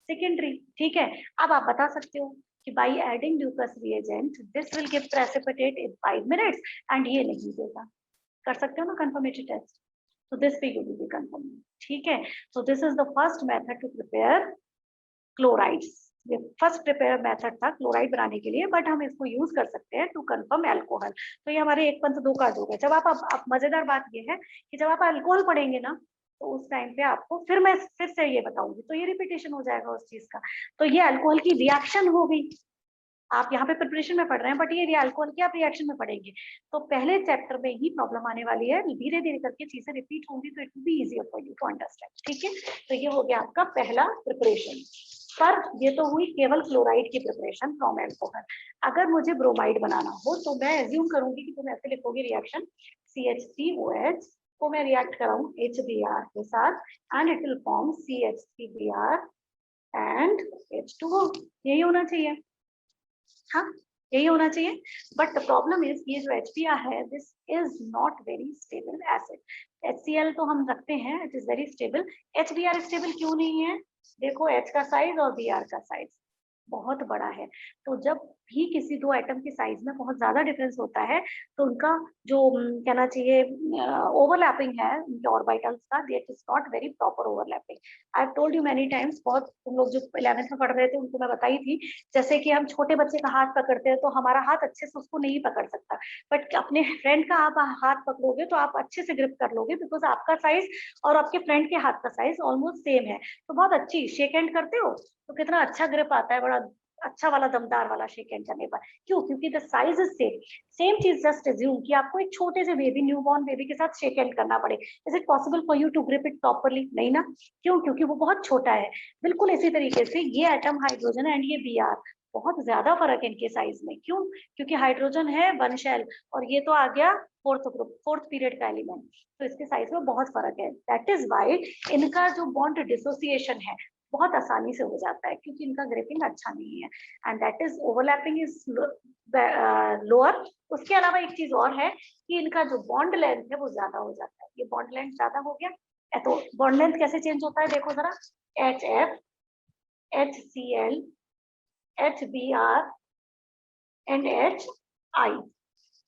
सेकेंडरी। ठीक है, अब आप बता सकते हो कि by adding Lucas reagent this will give precipitate in 5 minutes and ये नहीं देगा। कर सकते हो ना कंफर्मेटरी टेस्ट, तो दिस पे यू विल बी कंफर्म। ठीक है, so this is the first method to prepare chlorides. ये फर्स्ट प्रिपेयर मेथड था क्लोराइड बनाने के लिए, बट हम इसको यूज कर सकते हैं टू कंफर्म अल्कोहल। तो ये हमारे 1 पंथ 2 काज हो गए। जब आप मजेदार बात ये है कि जब आप अल्कोहल पढ़ेंगे ना, तो उस टाइम पे आपको फिर मैं फिर से ये बताऊंगी, तो ये रिपीटेशन हो जाएगा उस चीज का। तो ये अल्कोहल की रिएक्शन होगी, आप यहाँ पे प्रिपरेशन में पढ़ रहे हैं, बट ये अल्कोहल की आप रिएक्शन में पढ़ेंगे। तो पहले चैप्टर में ही प्रॉब्लम आने वाली है, धीरे धीरे करके चीजें रिपीट होंगी, तो it will be easier for you to understand. ठीक है, तो ये हो गया आपका पहला प्रिपरेशन। पर ये तो हुई केवल क्लोराइड की प्रिपरेशन फ्रॉम अल्कोहल। अगर मुझे ब्रोमाइड बनाना हो तो मैं एज्यूम करूंगी कि तुम ऐसे लिखोगे रिएक्शन CH3OH को मैं रिएक्ट कराऊं HBr के साथ and it will form CH3Br and H2O। यही होना चाहिए, हाँ यही होना चाहिए। बट द प्रॉब्लम इज ये जो HBr है this is not very stable acid. HCl तो हम रखते हैं, it is very stable. HBr stable क्यों नहीं है? देखो H का साइज और Br का साइज बहुत बड़ा है। तो जब भी किसी दो एटम की साइज में बहुत ज्यादा डिफरेंस होता है तो उनका जो कहना चाहिए ओवरलैपिंग है उनके ऑर्बिटल्स का, that is not very proper overlapping. I have told you many times, बहुत तुम लोग जो 11th में पढ़ रहे थे उनको मैं बताई थी, जैसे कि हम छोटे बच्चे का हाथ पकड़ते हैं तो हमारा हाथ अच्छे से उसको नहीं पकड़ सकता, बट अपने फ्रेंड का आप हाथ पकड़ोगे तो आप अच्छे से ग्रिप कर लोगे, बिकॉज आपका साइज और आपके फ्रेंड के हाथ का साइज ऑलमोस्ट सेम है। तो बहुत अच्छी शेक हैंड करते हो तो कितना अच्छा ग्रिप आता है, बड़ा अच्छा वाला दमदार वाला शेक हैंड करने पर। क्यों? क्योंकि the size is same. Same चीज जस्ट एज्यूम कि आपको एक छोटे से बेबी, न्यूबॉर्न बेबी के साथ शेक हैंड करना पड़े, is it possible for you to grip it properly? नहीं ना। क्यों? क्योंकि वो बहुत छोटा है। बिल्कुल इसी तरीके से ये एटम हाइड्रोजन एंड ये Br, बहुत ज्यादा फर्क है इनके साइज में। क्यों? क्योंकि हाइड्रोजन है 1 शेल और ये तो आ गया 4th ग्रुप, 4th पीरियड का एलिमेंट, तो इसके साइज में बहुत फर्क है। दैट इज वाई इनका जो बॉन्ड डिसोसिएशन है बहुत आसानी से हो जाता है, क्योंकि इनका ग्रिपिंग अच्छा नहीं है and that is overlapping is lower. उसके अलावा एक चीज और है कि इनका जो बॉन्ड लेंथ है वो ज्यादा हो जाता है। ये बॉन्ड लेंथ ज्यादा हो गया तो बॉन्ड लेंथ कैसे चेंज होता है देखो जरा, HF, HCl, HBr and HI।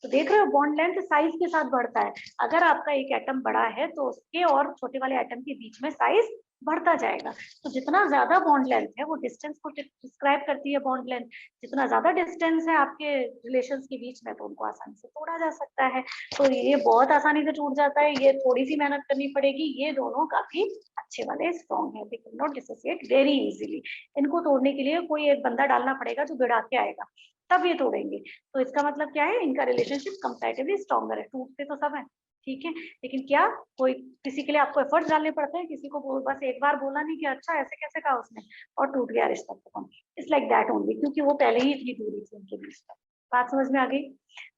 तो देख रहे हो बॉन्ड लेंथ साइज के साथ बढ़ता है। अगर आपका एक एटम बड़ा है तो उसके और छोटे वाले एटम के बीच में साइज बढ़ता जाएगा। तो जितना ज्यादा बॉन्ड लेंथ है वो डिस्टेंस को डिस्क्राइब करती है बॉन्ड लेंथ। जितना ज्यादा डिस्टेंस है आपके रिलेशंस के बीच में तो उनको आसानी से तोड़ा जा सकता है। तो ये बहुत आसानी से टूट जाता है, ये थोड़ी सी मेहनत करनी पड़ेगी। ये दोनों काफी अच्छे वाले स्ट्रॉन्ग है, they can not dissociate very easily. इनको तोड़ने के लिए कोई एक बंदा डालना पड़ेगा जो गिरा के आएगा, तब ये तोड़ेंगे। तो इसका मतलब क्या है, इनका रिलेशनशिप कंपैरेटिवली स्ट्रॉन्गर है। टूटते तो सब है, ठीक है, लेकिन क्या कोई किसी के लिए आपको एफर्ट्स डालने पड़ते हैं, किसी को बस एक बार बोला नहीं कि अच्छा ऐसे कैसे कहा उसने और टूट गया रिश्ता खत्म। इट्स लाइक दैट ओनली, क्योंकि वो पहले ही इतनी दूरी थी उनके बीच में। बात समझ में आ गई?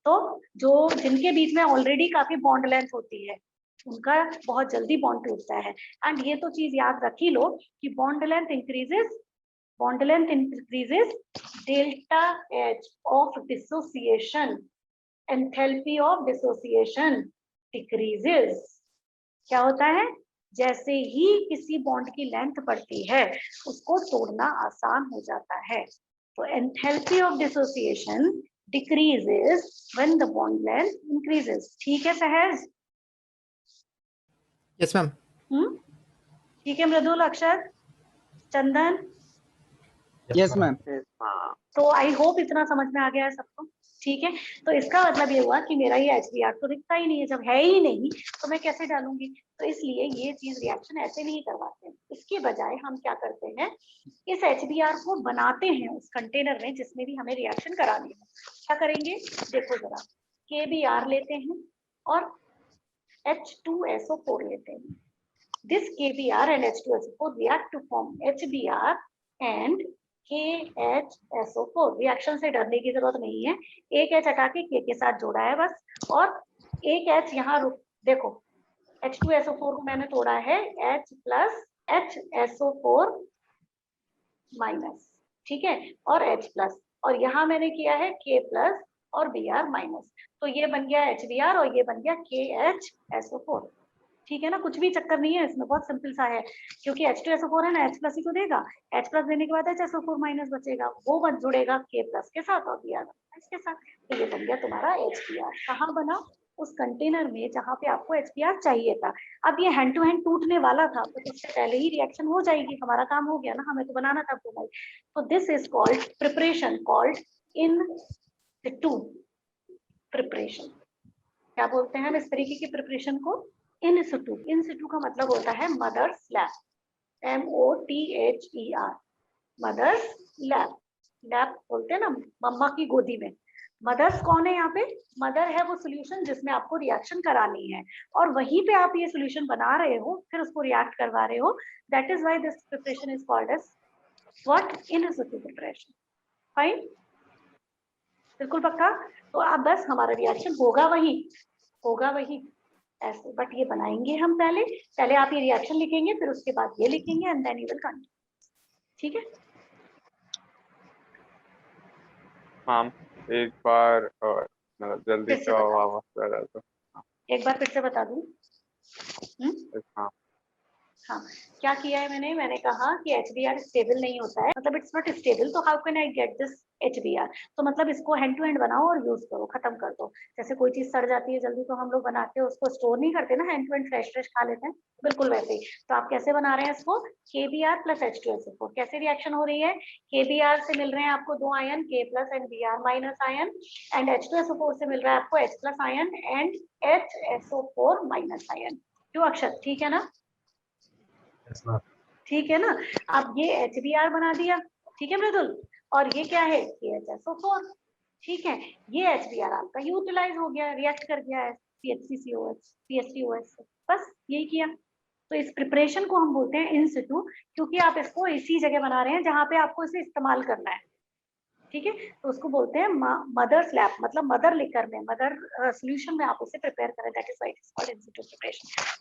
तो जो जिनके बीच में ऑलरेडी काफी बॉन्ड लेंथ होती है उनका बहुत जल्दी बॉन्ड टूटता है। एंड ये तो चीज याद रख ही लो कि bond length increases delta H of dissociation, enthalpy of dissociation decreases। क्या होता है? जैसे ही किसी बॉन्ड की लेंथ बढ़ती है उसको तोड़ना आसान हो जाता है। तो enthalpy of dissociation decreases when the bond length increases। ठीक है सहज? Yes ma'am. ठीक है मृदुल, अक्षर, चंदन? Yes, ma'am. तो आई होप इतना समझ में आ गया है सबको। ठीक है, तो इसका मतलब ये हुआ कि मेरा ये HBr तो दिखता ही नहीं है। जब है ही नहीं तो मैं कैसे डालूंगी? तो इसलिए ये चीज रिएक्शन ऐसे नहीं करवाते हैं। इसके बजाय हम क्या करते हैं, इस HBr को बनाते हैं उस कंटेनर में जिसमें भी हमें रिएक्शन करानी है। क्या करेंगे देखो जरा, KBr लेते हैं और H2SO4 लेते हैं। This KBr and H2SO4 react to form HBr and KHSO4। Reaction से डरने की जरूरत नहीं है, एक H हटा के K के साथ जोड़ा है बस, और एक H यहाँ रुक। देखो H2SO4 को मैंने तोड़ा है H प्लस HSO4 माइनस, ठीक है, और H प्लस, और यहाँ मैंने किया है K प्लस और Br माइनस। तो ये बन गया HBr और ये बन गया KHSO4। ठीक है ना, कुछ भी चक्कर नहीं है इसमें, बहुत सिंपल सा है, क्योंकि H2SO4 है ना, H प्लस ही को देगा, H प्लस देने के बाद HSO4 माइनस बचेगा, वो बन जुड़ेगा K प्लस के साथ और Br के साथ। तो ये बन गया तुम्हारा HBr। कहाँ बना? उस कंटेनर में जहाँ पे आपको HBr चाहिए था। अब ये हैंड टू हैंड टूटने वाला था, तो उससे पहले ही रिएक्शन हो जाएगी, हमारा काम हो गया ना, हमें तो बनाना था ब्रोमाइड। तो this is called preparation, called in situ preparation. क्या बोलते हैं हम इस तरीके की प्रिपरेशन को? इन सिटू। इन सिटू का मतलब होता है mother's lab, MOTHER, mother's lab. Lab बोलते हैं ना मम्मा की गोदी में। मदर्स कौन है यहाँ पे? मदर है वो सॉल्यूशन जिसमें आपको रिएक्शन करानी है, और वहीं पे आप ये सॉल्यूशन बना रहे हो, फिर उसको रिएक्ट करवा रहे हो। That is why this preparation is called as what? In situ preparation. Fine, बिल्कुल पक्का। तो अब बस हमारा रिएक्शन होगा वही ऐसे, बट ये बनाएंगे हम पहले आप ये रिएक्शन लिखेंगे, फिर उसके बाद ये लिखेंगे, and then you will continue. ठीक है? मैम एक बार जल्दी फिर से से बता। वापस करा दो। एक बार फिर से बता दूं। हाँ हाँ, क्या किया है मैंने कहा कि HBr स्टेबल नहीं होता है, मतलब इट्स नॉट स्टेबल, तो how can I get this HBr? तो मतलब इसको हैंड टू हैंड बनाओ और यूज करो, खत्म कर दो। जैसे कोई चीज सड़ जाती है जल्दी, तो हम लोग बना के उसको स्टोर नहीं करते ना, हैंड टू हैंड फ्रेश खा लेते हैं, बिल्कुल वैसे ही। तो आप कैसे बना रहे हैं इसको? KBr plus H2SO4। कैसे रिएक्शन हो रही है? KBr से मिल रहे हैं आपको 2 ion, K plus and Br minus ion, and H2SO4 से मिल रहा है आपको H plus ion and HSO4 minus ion. क्यों अक्षर? ठीक है ना? ठीक है ना? अब ये HBr बना दिया, ठीक है मृदुल, और ये क्या है? KHSO4। ठीक है, ये HBr आपका यूटिलाइज हो गया, रिएक्ट कर गया है CH3COH CH3OH से, बस यही किया। तो इस प्रिपरेशन को हम बोलते हैं इन सिटू, क्योंकि आप इसको इसी जगह बना रहे हैं जहाँ पे आपको इसे इस्तेमाल करना है। ठीक है, तो उसको बोलते हैं मदर्स लैब, मतलब मदर लिकर में, मदर सॉल्यूशन में आप उसे प्रिपेयर करें, that is why it is called in situ preparation.